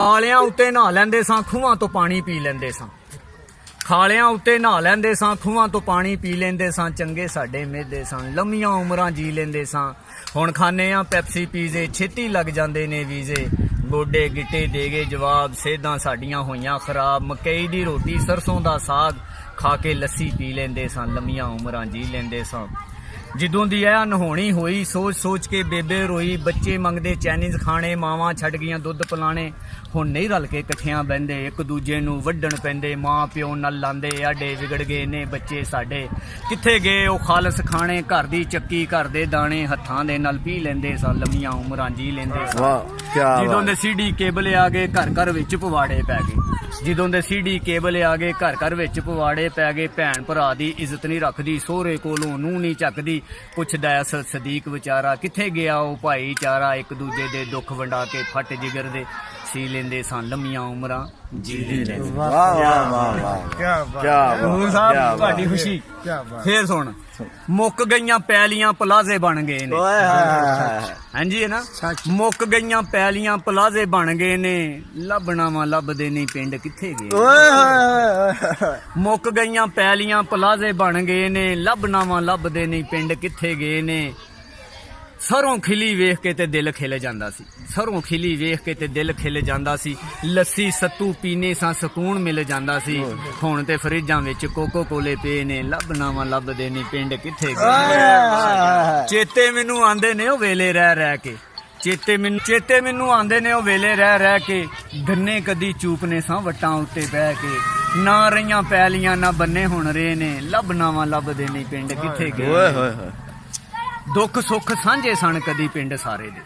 ਖਾਲਿਆਂ ਉੱਤੇ ਨਹਾ ਲੈਂਦੇ ਸਾਂ, ਖੂਹਾਂ ਤੋਂ ਪਾਣੀ ਪੀ ਲੈਂਦੇ ਸਾਂ। ਖਾਲਿਆਂ ਉੱਤੇ ਨਹਾ ਲੈਂਦੇ ਸਾਂ, ਖੂਹਾਂ ਤੋਂ ਪਾਣੀ ਪੀ ਲੈਂਦੇ ਸਾਂ। ਚੰਗੇ ਸਾਡੇ ਮਿਹਦੇ ਸਨ, ਲੰਮੀਆਂ ਉਮਰਾਂ ਜੀ ਲੈਂਦੇ ਸਾਂ। ਹੁਣ ਖਾਂਦੇ ਆ ਪੈਪਸੀ ਪੀਜ਼ੇ, ਛੇਤੀ ਲੱਗ ਜਾਂਦੇ ਨੇ ਵੀਜ਼ੇ। ਗੋਡੇ ਗਿੱਟੇ ਦੇ ਗਏ ਜਵਾਬ, ਸਿਹਤਾਂ ਸਾਡੀਆਂ ਹੋਈਆਂ ਖਰਾਬ। ਮਕਈ ਦੀ ਰੋਟੀ ਸਰਸੋਂ ਦਾ ਸਾਗ ਖਾ ਕੇ ਲੱਸੀ ਪੀ ਲੈਂਦੇ ਸਾਂ, ਲੰਮੀਆਂ ਉਮਰਾਂ ਜੀ ਲੈਂਦੇ ਸਾਂ। ਜਦੋਂ ਦੀ ਇਹ ਨਹਾਉਣੀ ਹੋਈ, ਸੋਚ ਸੋਚ ਕੇ ਬੇਬੇ ਰੋਈ। ਬੱਚੇ ਮੰਗਦੇ ਚਾਈਨੀਜ਼ ਖਾਣੇ, ਮਾਵਾਂ ਛੱਡ ਗਈਆਂ ਦੁੱਧ ਪਿਲਾਣੇ। ਹੁਣ ਨਹੀਂ ਰਲ ਕੇ ਇਕੱਠਿਆਂ ਬਹਿੰਦੇ, ਇੱਕ ਦੂਜੇ ਨੂੰ ਵੱਢਣ ਪੈਂਦੇ। ਮਾਂ ਪਿਓ ਨਾਲ ਲਾਂਦੇ ਆਡੇ, ਵਿਗੜ ਗਏ ਨੇ ਬੱਚੇ ਸਾਡੇ। ਕਿੱਥੇ ਗਏ ਉਹ ਖਾਲਸ ਖਾਣੇ, ਘਰ ਦੀ ਚੱਕੀ ਘਰ ਦੇ ਦਾਣੇ। ਹੱਥਾਂ ਦੇ ਨਾਲ ਪੀ ਲੈਂਦੇ ਸਾਂ, ਲੰਮੀਆਂ ਉਮਰਾਂ ਜੀ ਲੈਂਦੇ ਸਾਂ। ਜਦੋਂ ਦੇ CD ਕੇਬਲ ਆ ਗਏ, ਘਰ ਘਰ ਵਿੱਚ ਪਵਾੜੇ ਪੈ ਗਏ। ਜਦੋਂ ਦੇ CD ਕੇਬਲ ਆ ਗਏ, ਘਰ ਘਰ ਵਿੱਚ ਪਵਾੜੇ ਪੈ ਗਏ। ਭੈਣ ਭਰਾ ਦੀ ਇੱਜ਼ਤ ਨਹੀਂ ਰੱਖਦੀ, ਸਹੁਰੇ ਕੋਲੋਂ ਨੂੰਹ ਨਹੀਂ ਚੱਕਦੀ। ਪੁੱਛਦਾ ਅਸਲ ਸਦੀਕ ਵਿਚਾਰਾ, ਕਿੱਥੇ ਗਿਆ ਉਹ ਭਾਈਚਾਰਾ। ਇੱਕ ਦੂਜੇ ਦੇ ਦੁੱਖ ਵੰਡਾ ਕੇ ਫੱਟ ਜਿਗਰ ਦੇ ਸੀ ਲੈਂਦੇ ਸਾਂ, ਲੰਮੀਆਂ ਉਮਰਾਂ ਜੀ ਲੈਂਦੇ। ਵਾਹ ਵਾਹ ਵਾਹ ਹਜ਼ੂਰ ਸਾਹਿਬ ਤੁਹਾਡੀ ਖੁਸ਼ੀ। ਫੇਰ ਸੁਣ, ਮੁੱਕ ਗਈਆਂ ਪੈਲੀਆਂ ਪਲਾਜ਼ੇ ਬਣ ਗਏ ਨੇ। ਹਾਂਜੀ ਹੈ ਨਾ, ਮੁੱਕ ਗਈਆਂ ਪੈਲੀਆਂ ਪਲਾਜ਼ੇ ਬਣ ਗਏ ਨੇ। ਲੱਭਣਾ ਵਾ ਲੱਭਦੇ ਨਹੀਂ ਪਿੰਡ ਕਿੱਥੇ ਗਏ। ਮੁੱਕ ਗਈਆਂ ਪੈਲੀਆਂ ਪਲਾਜ਼ੇ ਬਣ ਗਏ ਨੇ। ਲੱਭਣਾ ਵਾ ਲੱਭਦੇ ਨਹੀਂ ਪਿੰਡ ਕਿੱਥੇ ਗਏ ਨੇ। ਸਰੋਂ ਖਿਲੀ ਵੇਖ ਕੇ ਤੇ ਦਿਲ ਖਿਲ ਜਾਂਦਾ ਸੀ, ਸਰੋਂ ਖਿਲੀ ਵੇਖ ਕੇ ਤੇ ਦਿਲ ਖਿਲ ਜਾਂਦਾ ਸੀ। ਲੱਸੀ ਸੱਤੂ ਪੀਨੇ ਸਾਂ, ਸਕੂਨ ਮਿਲ ਜਾਂਦਾ ਸੀ। ਹੁਣ ਤੇ ਫਰਿੱਜਾਂ ਵਿੱਚ ਕੋਕੋ ਕੋਲੇ ਪਏ ਨੇ। ਲੱਭਣਾ ਵਾ ਲੱਭਦੇ ਨਹੀਂ ਪਿੰਡ ਕਿੱਥੇ ਗਏ। ਚੇਤੇ ਮੈਨੂੰ ਆਂਦੇ ਨੇ ਉਹ ਵੇਲੇ ਰਹਿ ਰਹਿ ਕੇ, ਚੇਤੇ ਮੈਨੂੰ ਆਂਦੇ ਨੇ ਉਹ ਵੇਲੇ ਰਹਿ ਰਹਿ ਕੇ। ਗੰਨੇ ਕਦੀ ਚੂਪਨੇ ਸਾਂ ਵੱਟਾਂ ਉੱਤੇ ਬਹਿ ਕੇ। ਨਾ ਰਹੀਆਂ ਪੈਲੀਆਂ ਨਾ ਬੰਨੇ ਹੁਣ ਰਹੇ ਨੇ। ਲੱਭਣਾ ਵਾ ਲੱਭਦੇ ਨਹੀਂ ਪਿੰਡ ਕਿੱਥੇ ਗਏ। ਦੁੱਖ ਸੁੱਖ ਸਾਂਝੇ ਸਨ ਕਦੀ ਪਿੰਡ ਸਾਰੇ ਦੇ,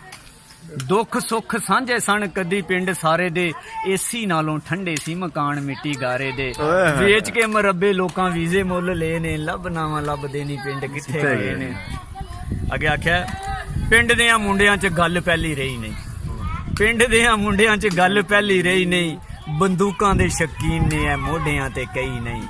ਦੁੱਖ ਸੁੱਖ ਸਾਂਝੇ ਸਨ ਕਦੀ ਪਿੰਡ ਸਾਰੇ ਦੇ। ਏਸੀ ਨਾਲੋਂ ਠੰਡੇ ਸੀ ਮਕਾਨ ਮਿੱਟੀ ਗਾਰੇ ਦੇ। ਵੇਚ ਕੇ ਮਰੱਬੇ ਲੋਕਾਂ ਵੀਜ਼ੇ ਮੁੱਲ ਲਏ ਨੇ। ਲੱਭਣਾ ਵਾ ਲੱਭਦੇ ਨਹੀਂ ਪਿੰਡ ਕਿੱਥੇ ਗਏ ਨੇ। ਅੱਗੇ ਆਖਿਆ, ਪਿੰਡ ਦਿਆਂ ਮੁੰਡਿਆਂ 'ਚ ਗੱਲ ਪਹਿਲੀ ਰਹੀ ਨਹੀਂ, ਪਿੰਡ ਦਿਆਂ ਮੁੰਡਿਆਂ 'ਚ ਗੱਲ ਪਹਿਲੀ ਰਹੀ ਨਹੀਂ। ਬੰਦੂਕਾਂ ਦੇ ਸ਼ਕੀਨ ਨੇ ਐ ਮੋਢਿਆਂ ਤੇ ਕਈ ਨਹੀਂ।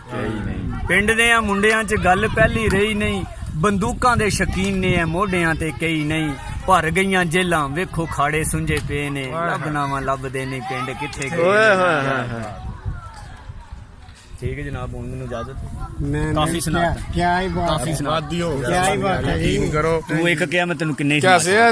ਪਿੰਡ ਦਿਆਂ ਮੁੰਡਿਆਂ 'ਚ ਗੱਲ ਪਹਿਲੀ ਰਹੀ ਨਹੀਂ। ਬੰਦੂਕਾਂ ਦੇ ਸ਼ਕੀਨ ਨੇ ਐ ਮੋਢਿਆਂ ਤੇ ਕਈ ਨਹੀਂ। ਭਰ ਗਈਆਂ ਜੇਲਾਂ ਵੇਖੋ ਖਾੜੇ ਸੁੰਝੇ ਪਏ ਨੇ। ਲੱਭਣਾ ਵਾ ਲੱਭਦੇ ਨਹੀਂ ਪਿੰਡ ਕਿੱਥੇ ਗਏ। ਠੀਕ ਹੈ ਜਨਾਬ, ਹੁਣ ਮੈਨੂੰ ਇਜਾਜ਼ਤ। ਕਾਫੀ ਸੁਣਾ, क्या ही बात, ਕਾਫੀ ਸੁਣਾ। क्या ही बात है जी। करो ਤੂੰ ਇੱਕ ਕਿਹਾ, ਮੈਂ ਤੈਨੂੰ ਕਿੰਨੇ ਹੀ ਸੁਣਾ।